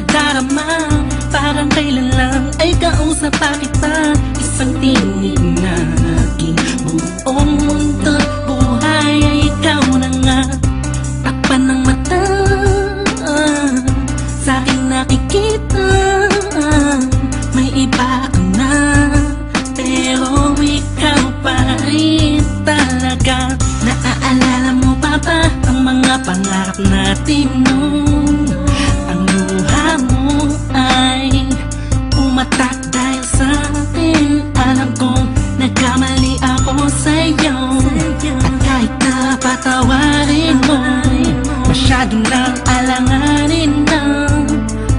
nadarama. Parang kailan lang ay kausap pa kita. Isang tinig na aking buong mundo. Buhay ay ikaw na nga. Takpan ng mata, sa'king nakikita may iba ka na, pero ikaw pa rin talaga. Naaalala mo pa ba ang mga pangarap natin noon? Ang luha mo ay umatak dahil sa akin. Alam kong nagkamali ako sa'yo, at kahit na patawarin mo, masyado nang alanganin na.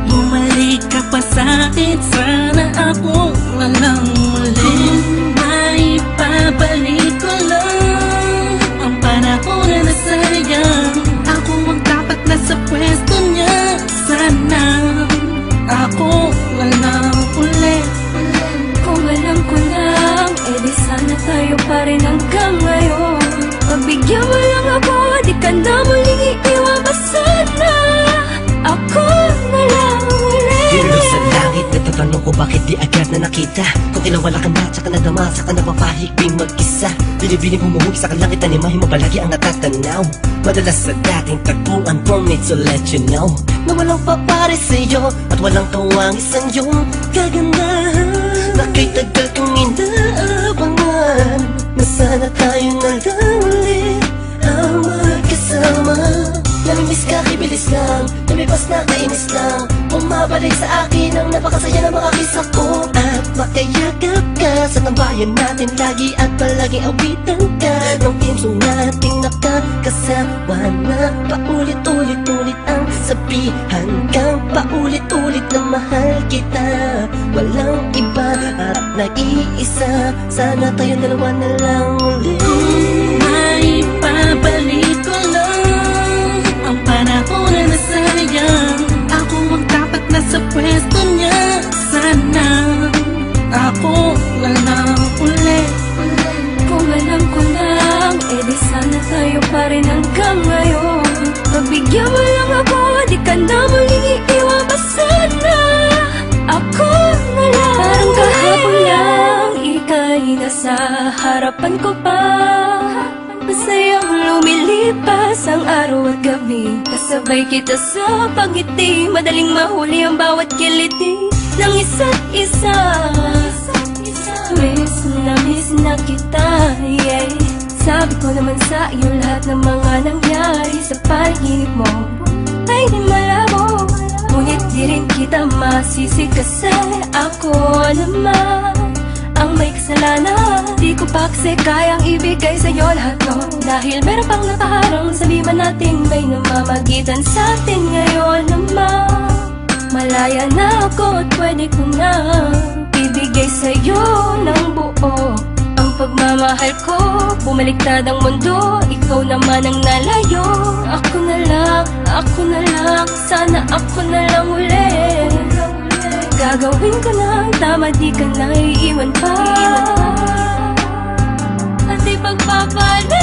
Bumalik ka pa sa'kin, sana ako na lang ulit. May babalik ko lang ang panahon na nasayang. Ako ang dapat nasa pwesto niya, sana ako na lang ulit. Kung alam ko lang, edi sana tayo pa rin hanggang ngayon. Pagbigyan mo lang ako, di ka na muling iiwan pa sana. Ako na lang ulit. Dilo sa langit, natatanong ko bakit di agad na nakita. Kung tinawala ka na, tsaka nadama, saka napapahigping mag-isa. Binibining humuhog sa kalangit, animahin mo palagi ang natatanaw. Madalas sa dating tagpuan, promise to let you know na walang papares sa'yo at walang kawang isang iyong kagandahan. Na kay tagal kong inaabangan, na sana tayo na lang ulit ang magkasama. Namimiss ka, kibilis lang, lumipas na kainis lang. Bumabalik sa akin ang napakasaya na mga kisa ko. At makayagap ka sa tambayan natin lagi, at palaging awitan ka ng timsong nating nakakasama. Na paulit-ulit-ulit ang sabihan kang paulit-ulit na mahal kita. Walang iba at nag-iisa, sana tayo dalawa na lang ulit. May babalik ko lang ang panahon na nasayang. Ako ang dapat nasa pwesto niya, sana ako na lang ulit. Kung alam ko lang, edi sana tayo pa rin hanggang ngayon. Pagbigyan mo lang ako, di ka na muling iiwan pa sana. Ako na lang. Parang kahapon lang, ika'y nasa harapan ko pa. Masayang lumilipas ang araw at gabi. Kasabay kita sa pangiti, madaling mahuli ang bawat kiliti ng isa't isa. Miss na kita, yeah. Sabi ko naman sa iyo lahat ng mga nangyari sa panaginip mo ay di malabo. Ngunit di rin kita masisi kasi ako naman ang may kasalanan. Di ko pa kasi kayang ibigay sa'yo lahat to, dahil meron pang nakaharang sa lima nating may namamagitan sa atin. Ngayon naman malaya na ako at pwede ko na ibigay sa'yo ng buo ang pagmamahal ko. Bumaliktad ang mundo, ikaw naman ang nalayo. Ako na lang, sana ako na lang ulit. Gagawin ko na ang tama, di ka na iiwan pa. At di pagpapalit,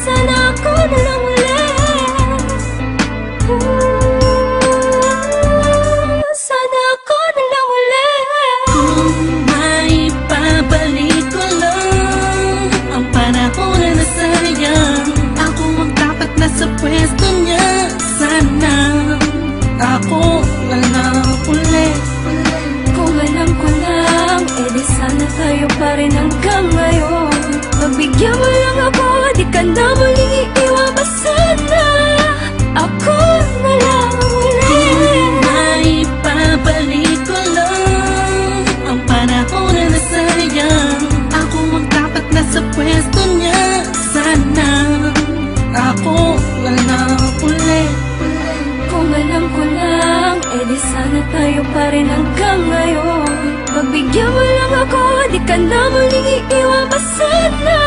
sana ako na lang ulit. Sana ako na lang ulit. Kung may babalik ko lang ang panahon na nasayang. Ako ang dapat nasa pwesto niya, sana ako na lang ulit. Kung alam ko lang, edi sana tayo pa rin hanggang ngayon. Pagbigyan mo lang ako, di ka na muling iiwan pa sana. Ako na lang ulit. May babalik ko lang ang panahon na nasayang. Ako ang dapat nasa pwesto niya, sana ako na lang ulit. Kung alam ko lang, edi sana tayo pa rin hanggang ngayon. Pagbigyan mo lang ako, di ka na muling iiwan pa sana.